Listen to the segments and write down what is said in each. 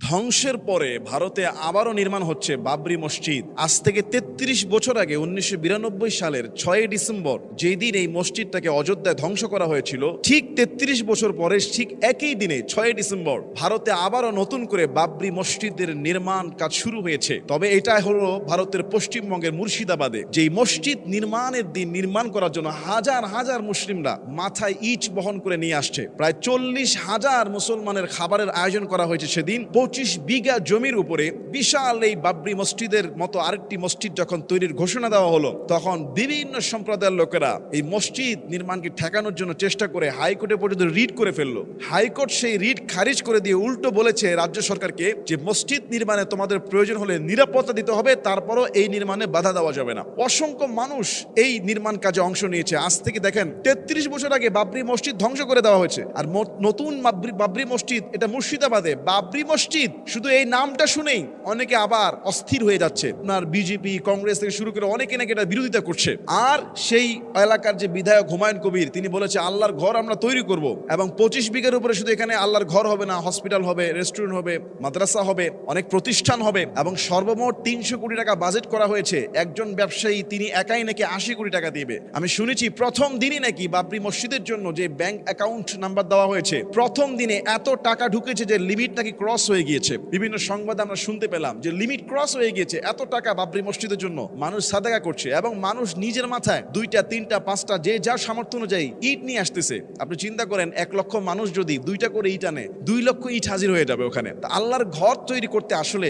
ধ্বংসের পরে ভারতে আবারও নির্মাণ হচ্ছে বাবরি মসজিদ। আজ থেকে ৩৩ বছর আগে ১৯৯২ সালের ৬ ডিসেম্বর যেই দিন এই মসজিদটাকে অযোধ্যায় ধ্বংস করা হয়েছিল, ঠিক ৩৩ বছর পরে ঠিক একই দিনে ৬ ডিসেম্বর ভারতে আবারও নতুন করে বাবরি মসজিদের নির্মাণ কাজ শুরু হয়েছে। তবে এটা হলো ভারতের পশ্চিমবঙ্গের মুর্শিদাবাদে, যেই মসজিদ নির্মাণের দিন নির্মাণ করার জন্য হাজার হাজার মুসলিমরা মাথায় ইট বহন করে নিয়ে আসছে। প্রায় ৪০,০০০ মুসলমানের খাবারের আয়োজন করা হয়েছে সেদিন। ২৫ বিঘা জমির উপরে বিশাল এই বাবরি মসজিদের মতো আরেকটি মসজিদ যখন তৈরির ঘোষণা দেওয়া হলো, তখন বিভিন্ন সম্প্রদায়ের লোকেরা এই মসজিদ নির্মাণকে ঠেকানোর জন্য চেষ্টা করে হাইকোর্টে পর্যন্ত রিট করে ফেললো। হাইকোর্ট সেই রিট খারিজ করে দিয়ে উল্টো বলেছে রাজ্য সরকারকে যে মসজিদ নির্মাণে তোমাদের প্রয়োজন হলে নিরাপত্তা দিতে হবে, তারপরও এই নির্মাণে বাধা দেওয়া যাবে না। অসংখ্য মানুষ এই নির্মাণ কাজে অংশ নিয়েছে। আজ থেকে দেখেন ৩৩ বছর আগে বাবরি মসজিদ ধ্বংস করে দেওয়া হয়েছে, আর নতুন বাবরি মসজিদ এটা মুর্শিদাবাদে। বাবরি মসজিদ শুধু এই নামটা শুনেই অনেকে আবার অস্থির হয়ে যাচ্ছে। আপনার বিজেপি, কংগ্রেস থেকে শুরু করে অনেকে নাকি এটা বিরোধিতা করছে। আর সেই এলাকার যে বিধায়ক হুমায়ুন কবির, তিনি বলেছে আল্লাহর ঘর আমরা তৈরি করব, এবং ২৫ বিঘার উপরে শুধু এখানে আল্লাহর ঘর হবে না, হসপিটাল হবে, রেস্টুরেন্ট হবে, মাদ্রাসা হবে, অনেক প্রতিষ্ঠান হবে, এবং সর্বমোট ৩০০ কোটি টাকা বাজেট করা হয়েছে। একজন ব্যবসায়ী তিনি একাই নাকি ৮০ কোটি টাকা দিবে। আমি শুনেছি প্রথম দিনই নাকি বাবরি মসজিদের জন্য যে ব্যাংক অ্যাকাউন্ট নাম্বার দেওয়া হয়েছে, প্রথম দিনে এত টাকা ঢুকেছে যে লিমিট নাকি ক্রস হয়ে গিয়েছে। বিভিন্ন সংবাদে আমরা শুনতে পেলাম যে লিমিট ক্রস হয়ে গিয়েছে। এত টাকা বাবরি মসজিদের জন্য মানুষ সাদাকা করছে, এবং মানুষ নিজের মাথায় ২টা, ৩টা, 5টা যে যার সামর্থ্য অনুযায়ী ইট নিয়ে আসতেছে। আপনি চিন্তা করেন ১ লক্ষ মানুষ যদি 2টা করে ইট আনে, ২ লক্ষ ইট হাজির হয়ে যাবে ওখানে। আল্লাহর ঘর তৈরি করতে আসলে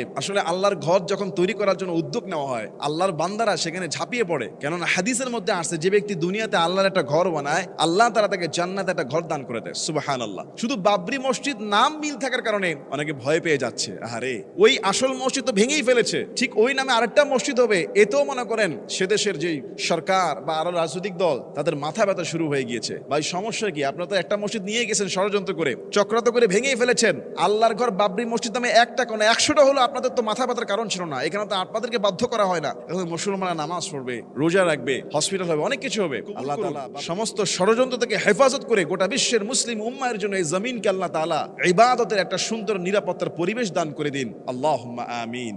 আল্লাহর ঘর যখন তৈরি করার জন্য উদ্যোগ নেওয়া হয়, আল্লাহর বান্দারা সেখানে ঝাঁপিয়ে পড়ে। কেননা হাদিসের মধ্যে আসছে যে ব্যক্তি দুনিয়াতে আল্লাহর একটা ঘর বানায়, আল্লাহ তাআলা তাকে জান্নাতে একটা ঘর দান করে দেয়। সুবহানাল্লাহ। শুধু বাবরি মসজিদ নাম মিল থাকার কারণে অনেকে ভয় পেয়ে যাচ্ছে, আরে ওই আসল মসজিদ তো ভেঙেই ফেলেছে, ঠিক ওই নামে আরেকটা মসজিদ হবে, এতেও মনে করেন সে দেশের যেই সরকার বা আরো রাজনৈতিক দল তাদের মাথা ব্যথা শুরু হয়ে গিয়েছে। ভাই সমস্যা কি? আপনারা তো একটা মসজিদ নিয়ে গেছেন ষড়যন্ত্র করে, চক্রান্ত করে ভেঙেই ফেলেছেন। আল্লাহর ঘর বাবরি মসজিদ নামে একটা কোনো ১০০টা হলো, আপনাদের তো মাথা ব্যথার কারণ ছিল না। এখানে তো আপনাদেরকে বাধ্য করা হয় না। এখন মুসলমানরা নামাজ পড়বে, রোজা রাখবে, হসপিটাল হবে, অনেক কিছু হবে। আল্লাহ তাআলা সমস্ত ষড়যন্ত্র থেকে হেফাজত করে গোটা বিশ্বের মুসলিম উম্মাহের জন্য এই জমিনকে আল্লাহ তাআলা ইবাদতের একটা সুন্দর নিরাপত্তার পরিবেশ দান করে দিন। আল্লাহুম্মা আমিন।